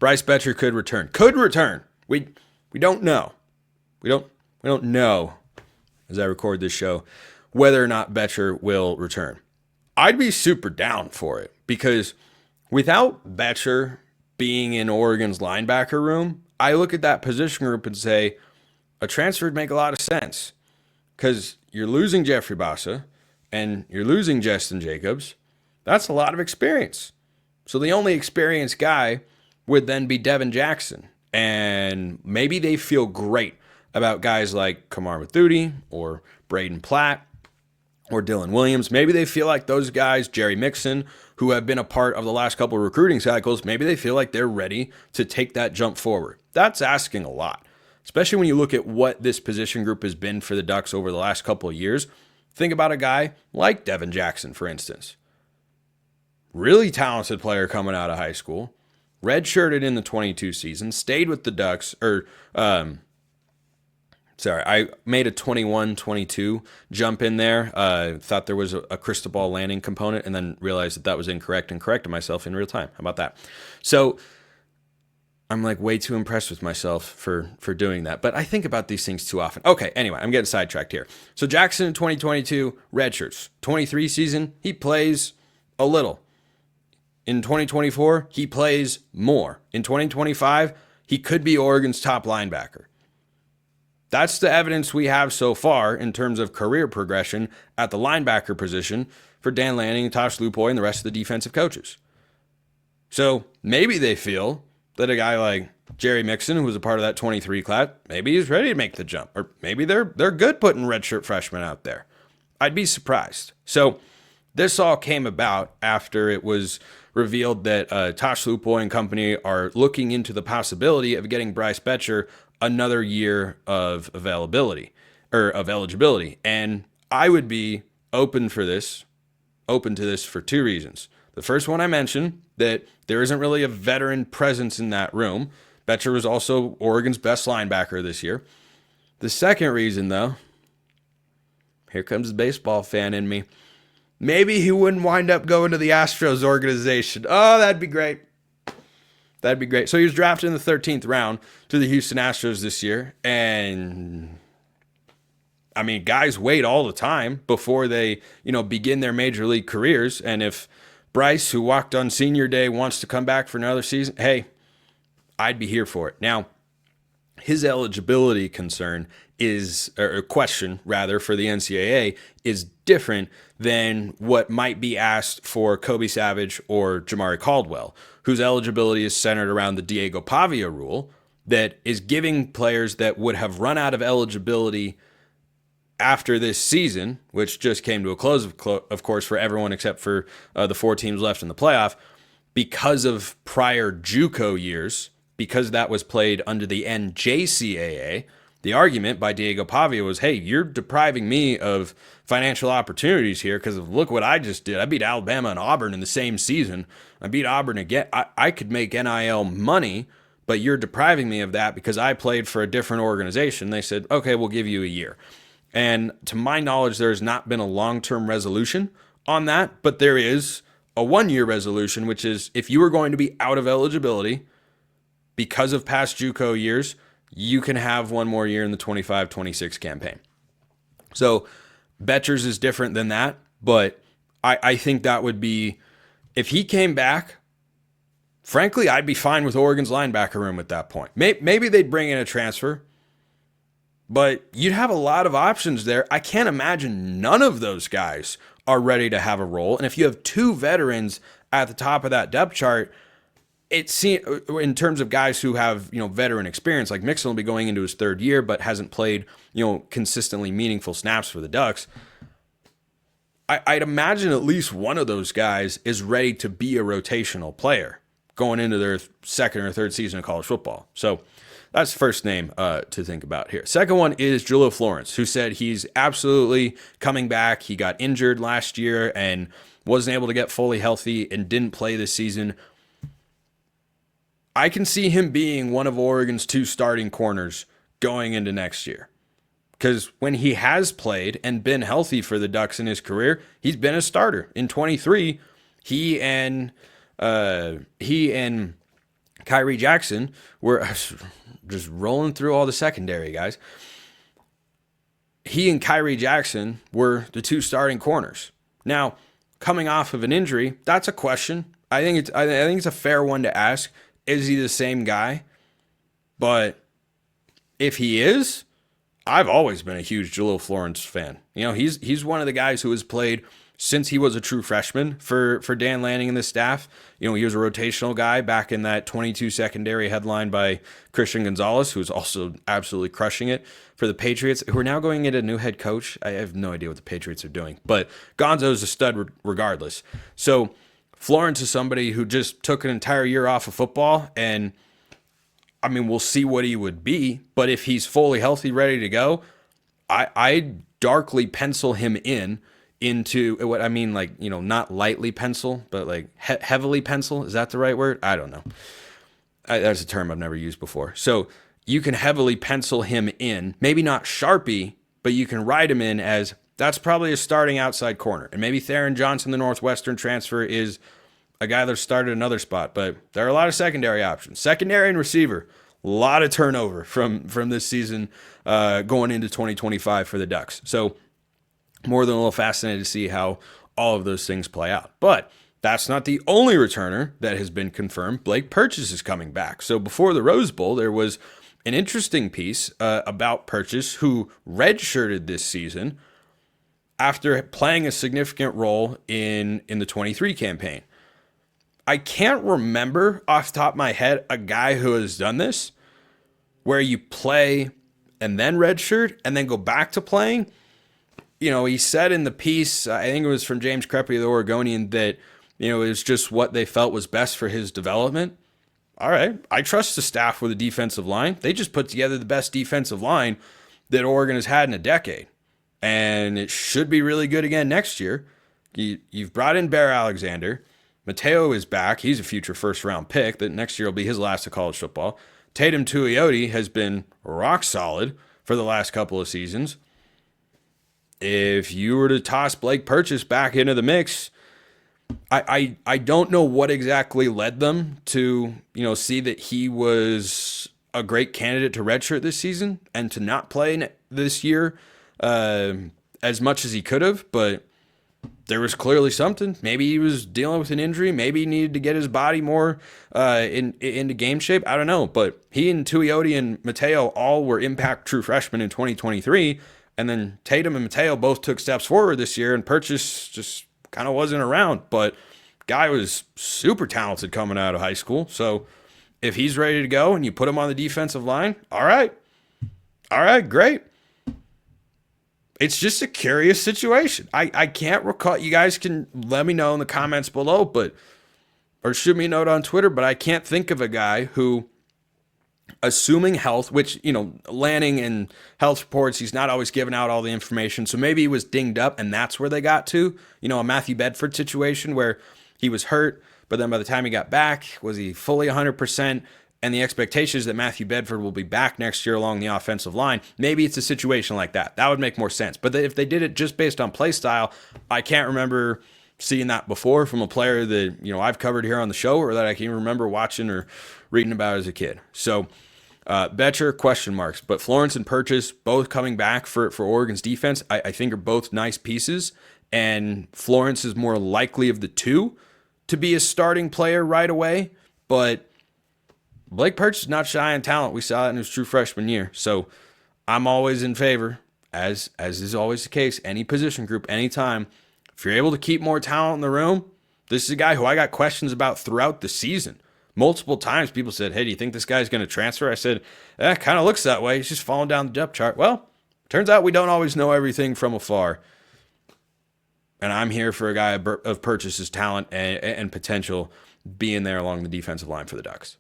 Bryce Boettcher could return. Could return. We don't know. We don't know, as I record this show, whether or not Boettcher will return. I'd be super down for it because without Boettcher being in Oregon's linebacker room, I look at that position group and say a transfer would make a lot of sense because you're losing Jeffrey Bassa and you're losing Justin Jacobs. That's a lot of experience. So the only experienced guy would then be Devin Jackson. And maybe they feel great about guys like Kamar Mathuti or Braden Platt or Dylan Williams. Maybe they feel like those guys, Jerry Mixon, who have been a part of the last couple of recruiting cycles, maybe they feel like they're ready to take that jump forward. That's asking a lot, especially when you look at what this position group has been for the Ducks over the last couple of years. Think about a guy like Devin Jackson, for instance. Really talented player coming out of high school. Redshirted in the 22 season, stayed with the Ducks, I made a 21-22 jump in there. Thought there was a Cristobal Lanning component and then realized that was incorrect and corrected myself in real time. How about that? So I'm like way too impressed with myself for doing that. But I think about these things too often. Okay, anyway, I'm getting sidetracked here. So Jackson in 2022, redshirts. 23 season, he plays a little. In 2024, he plays more. In 2025, he could be Oregon's top linebacker. That's the evidence we have so far in terms of career progression at the linebacker position for Dan Lanning, Tosh Lupoi, and the rest of the defensive coaches. So maybe they feel that a guy like Jerry Mixon, who was a part of that 23 class, maybe he's ready to make the jump. Or maybe they're good putting redshirt freshmen out there. I'd be surprised. So this all came about after it was revealed that Tosh Lupoi and company are looking into the possibility of getting Bryce Boettcher another year of eligibility. And I would be open to this for two reasons. The first one I mentioned, that there isn't really a veteran presence in that room. Boettcher was also Oregon's best linebacker this year. The second reason, though, here comes the baseball fan in me. Maybe he wouldn't wind up going to the Astros organization. Oh, that'd be great. That'd be great. So he was drafted in the 13th round to the Houston Astros this year. And I mean, guys wait all the time before they, begin their major league careers. And if Bryce, who walked on senior day, wants to come back for another season, hey, I'd be here for it. Now, his eligibility question for the NCAA is different than what might be asked for Kobe Savage or Jamari Caldwell, whose eligibility is centered around the Diego Pavia rule that is giving players that would have run out of eligibility after this season, which just came to a close, of course, for everyone except for the 4 teams left in the playoff, because of prior JUCO years, because that was played under the NJCAA. The argument by Diego Pavia was, hey, you're depriving me of financial opportunities here because of look what I just did. I beat Alabama and Auburn in the same season. I beat Auburn again. I could make NIL money, but you're depriving me of that because I played for a different organization. They said, okay, we'll give you a year. And to my knowledge, there has not been a long-term resolution on that, but there is a 1-year resolution, which is if you are going to be out of eligibility because of past JUCO years, you can have one more year in the 25-26 campaign. So Boettcher's is different than that, but I think that would be, if he came back, frankly, I'd be fine with Oregon's linebacker room at that point. Maybe they'd bring in a transfer, but you'd have a lot of options there. I can't imagine none of those guys are ready to have a role. And if you have 2 veterans at the top of that depth chart, it seems, in terms of guys who have, veteran experience, like Mixon will be going into his 3rd year, but hasn't played, consistently meaningful snaps for the Ducks. I'd imagine at least one of those guys is ready to be a rotational player going into their 2nd or 3rd season of college football. So that's the first name to think about here. Second one is Jahlil Florence, who said he's absolutely coming back. He got injured last year and wasn't able to get fully healthy and didn't play this season. I can see him being one of Oregon's 2 starting corners going into next year. Because when he has played and been healthy for the Ducks in his career, he's been a starter. In 23, he and Kyrie Jackson, we're just rolling through all the secondary guys. He and Kyrie Jackson were the two starting corners. Now, coming off of an injury, that's a question. I think it's a fair one to ask. Is he the same guy? But if he is, I've always been a huge Jahlil Florence fan. He's one of the guys who has played since he was a true freshman for Dan Lanning and the staff. He was a rotational guy back in that 22 secondary headline by Christian Gonzalez, who's also absolutely crushing it for the Patriots, who are now going into a new head coach. I have no idea what the Patriots are doing, but Gonzo's a stud regardless. So Florence is somebody who just took an entire year off of football, and we'll see what he would be, but if he's fully healthy, ready to go, I darkly pencil him into what I mean, not lightly pencil, but heavily pencil. Is that the right word? I don't know. That's a term I've never used before. So you can heavily pencil him in, maybe not Sharpie, but you can write him in as that's probably a starting outside corner. And maybe Theron Johnson, the Northwestern transfer, is a guy that started another spot, but there are a lot of secondary options. Secondary and receiver, a lot of turnover from this season going into 2025 for the Ducks. So more than a little fascinated to see how all of those things play out. But that's not the only returner that has been confirmed. Blake Purchase is coming back. So before the Rose Bowl, there was an interesting piece about Purchase, who redshirted this season after playing a significant role in the 23 campaign. I can't remember off the top of my head a guy who has done this, where you play and then redshirt and then go back to playing. He said in the piece, I think it was from James Crepey of the Oregonian, that, it was just what they felt was best for his development. All right. I trust the staff with a defensive line. They just put together the best defensive line that Oregon has had in a decade. And it should be really good again next year. You've brought in Bear Alexander. Mateo is back. He's a future first-round pick that next year will be his last of college football. Tatum Tuioti has been rock solid for the last couple of seasons. If you were to toss Blake Purchase back into the mix, I don't know what exactly led them to, see that he was a great candidate to redshirt this season and to not play this year as much as he could have, but there was clearly something. Maybe he was dealing with an injury. Maybe he needed to get his body more into game shape. I don't know. But he and Tuioti and Mateo all were impact true freshmen in 2023. And then Tatum and Mateo both took steps forward this year, and Purchase just kind of wasn't around. But guy was super talented coming out of high school. So if he's ready to go and you put him on the defensive line, all right, great. It's just a curious situation. I can't recall. You guys can let me know in the comments below, or shoot me a note on Twitter, but I can't think of a guy who, assuming health, which, Lanning and health reports, he's not always giving out all the information. So maybe he was dinged up and that's where they got to, a Matthew Bedford situation where he was hurt, but then by the time he got back, was he fully 100%? And the expectation is that Matthew Bedford will be back next year along the offensive line. Maybe it's a situation like that. That would make more sense. But if they did it just based on play style, I can't remember seeing that before from a player that, I've covered here on the show, or that I can remember watching or reading about as a kid. So Boettcher, question marks. But Florence and Purchase, both coming back for Oregon's defense, I think are both nice pieces. And Florence is more likely of the two to be a starting player right away. But Blake Purchase is not shy on talent. We saw that in his true freshman year. So I'm always in favor, as is always the case, any position group, anytime. If you're able to keep more talent in the room, this is a guy who I got questions about throughout the season. Multiple times people said, hey, do you think this guy's going to transfer? I said, kind of looks that way. He's just falling down the depth chart. Well, turns out we don't always know everything from afar. And I'm here for a guy of Purchase's talent and potential being there along the defensive line for the Ducks.